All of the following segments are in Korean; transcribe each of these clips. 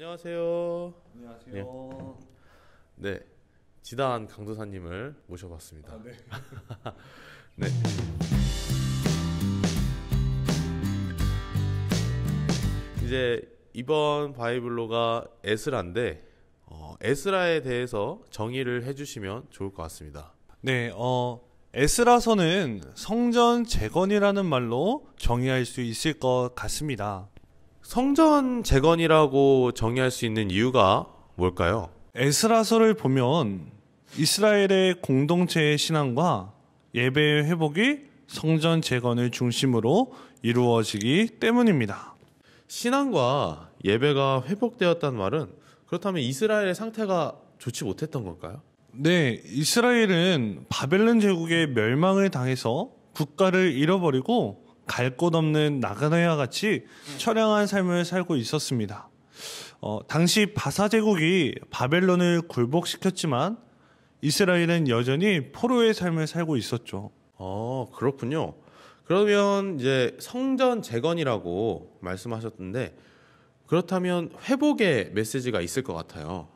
안녕하세요. 안녕하세요. 네, 지단 강도사님을 모셔봤습니다. 네. 네. 이제 이번 바이블로가 에스라인데 에스라에 대해서 정의를 해주시면 좋을 것 같습니다. 네, 에스라서는 성전 재건이라는 말로 정의할 수 있을 것 같습니다. 성전 재건이라고 정의할 수 있는 이유가 뭘까요? 에스라서를 보면 이스라엘의 공동체의 신앙과 예배의 회복이 성전 재건을 중심으로 이루어지기 때문입니다. 신앙과 예배가 회복되었다는 말은 그렇다면 이스라엘의 상태가 좋지 못했던 걸까요? 네, 이스라엘은 바벨론 제국의 멸망을 당해서 국가를 잃어버리고 갈 곳 없는 나그네와 같이 처량한 삶을 살고 있었습니다. 당시 바사 제국이 바벨론을 굴복시켰지만 이스라엘은 여전히 포로의 삶을 살고 있었죠. 그렇군요. 그러면 이제 성전 재건이라고 말씀하셨는데 그렇다면 회복의 메시지가 있을 것 같아요.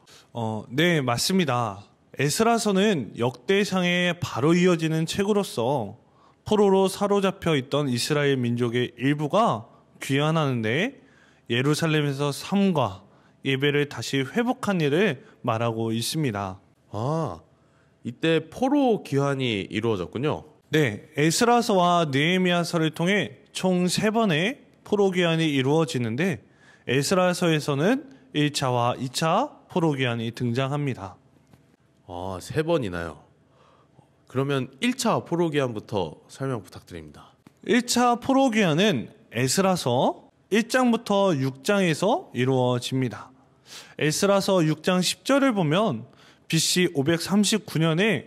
네, 맞습니다. 에스라서는 역대상에 바로 이어지는 책으로서 포로로 사로잡혀 있던 이스라엘 민족의 일부가 귀환하는데 예루살렘에서 삶과 예배를 다시 회복한 일을 말하고 있습니다. 이때 포로 귀환이 이루어졌군요. 네, 에스라서와 느헤미야서를 통해 총 3번의 포로 귀환이 이루어지는데 에스라서에서는 1차와 2차 포로 귀환이 등장합니다. 3번이나요. 그러면 1차 포로 귀환부터 설명 부탁드립니다. 1차 포로 귀환은 에스라서 1장부터 6장에서 이루어집니다. 에스라서 6장 10절을 보면 BC 539년에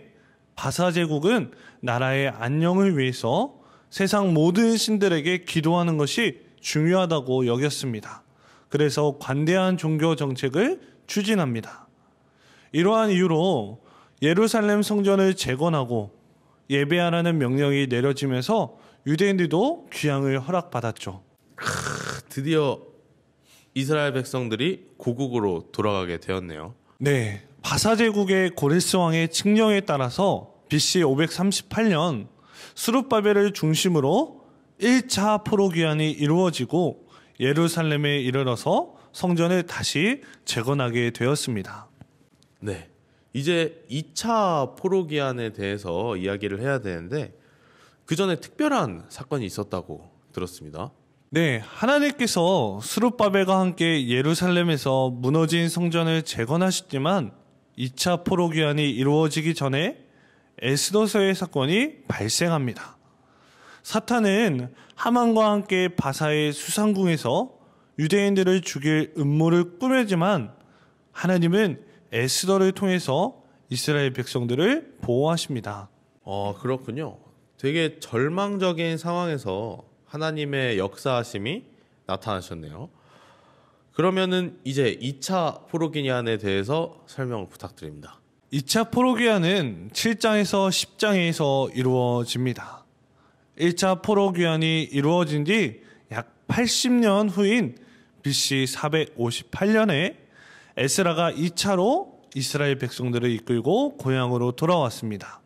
바사 제국은 나라의 안녕을 위해서 세상 모든 신들에게 기도하는 것이 중요하다고 여겼습니다. 그래서 관대한 종교 정책을 추진합니다. 이러한 이유로 예루살렘 성전을 재건하고 예배하라는 명령이 내려지면서 유대인들도 귀향을 허락받았죠. 드디어 이스라엘 백성들이 고국으로 돌아가게 되었네요. 네, 바사 제국의 고레스 왕의 칙령에 따라서 BC 538년 스룹바벨을 중심으로 1차 포로 귀환이 이루어지고 예루살렘에 이르러서 성전을 다시 재건하게 되었습니다. 네, 이제 2차 포로 귀환에 대해서 이야기를 해야 되는데 그 전에 특별한 사건이 있었다고 들었습니다. 네, 하나님께서 스룹바벨과 함께 예루살렘에서 무너진 성전을 재건하셨지만 2차 포로 귀환이 이루어지기 전에 에스더서의 사건이 발생합니다. 사탄은 하만과 함께 바사의 수상궁에서 유대인들을 죽일 음모를 꾸며지만 하나님은 에스더를 통해서 이스라엘 백성들을 보호하십니다. 그렇군요. 되게 절망적인 상황에서 하나님의 역사하심이 나타나셨네요. 그러면은 이제 2차 포로 귀환에 대해서 설명을 부탁드립니다. 2차 포로 귀환은 7장에서 10장에서 이루어집니다. 1차 포로 귀환이 이루어진 뒤 약 80년 후인 BC 458년에 에스라가 2차로 이스라엘 백성들을 이끌고 고향으로 돌아왔습니다.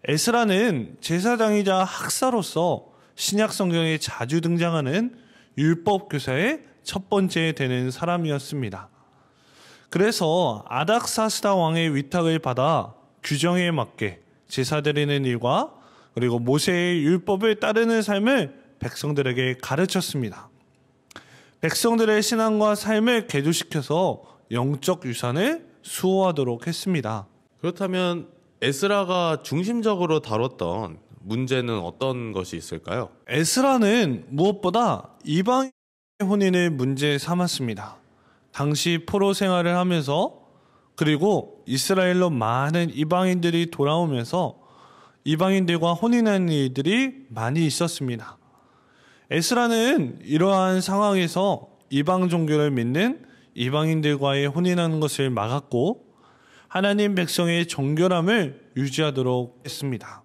에스라는 제사장이자 학사로서 신약 성경에 자주 등장하는 율법 교사의 첫 번째 되는 사람이었습니다. 그래서 아닥사스다 왕의 위탁을 받아 규정에 맞게 제사 드리는 일과 그리고 모세의 율법을 따르는 삶을 백성들에게 가르쳤습니다. 백성들의 신앙과 삶을 개조시켜서 영적 유산을 수호하도록 했습니다. 그렇다면 에스라가 중심적으로 다뤘던 문제는 어떤 것이 있을까요? 에스라는 무엇보다 이방인의 혼인을 문제 삼았습니다. 당시 포로 생활을 하면서 그리고 이스라엘로 많은 이방인들이 돌아오면서 이방인들과 혼인하는 일들이 많이 있었습니다. 에스라는 이러한 상황에서 이방 종교를 믿는 이방인들과의 혼인하는 것을 막았고 하나님 백성의 정결함을 유지하도록 했습니다.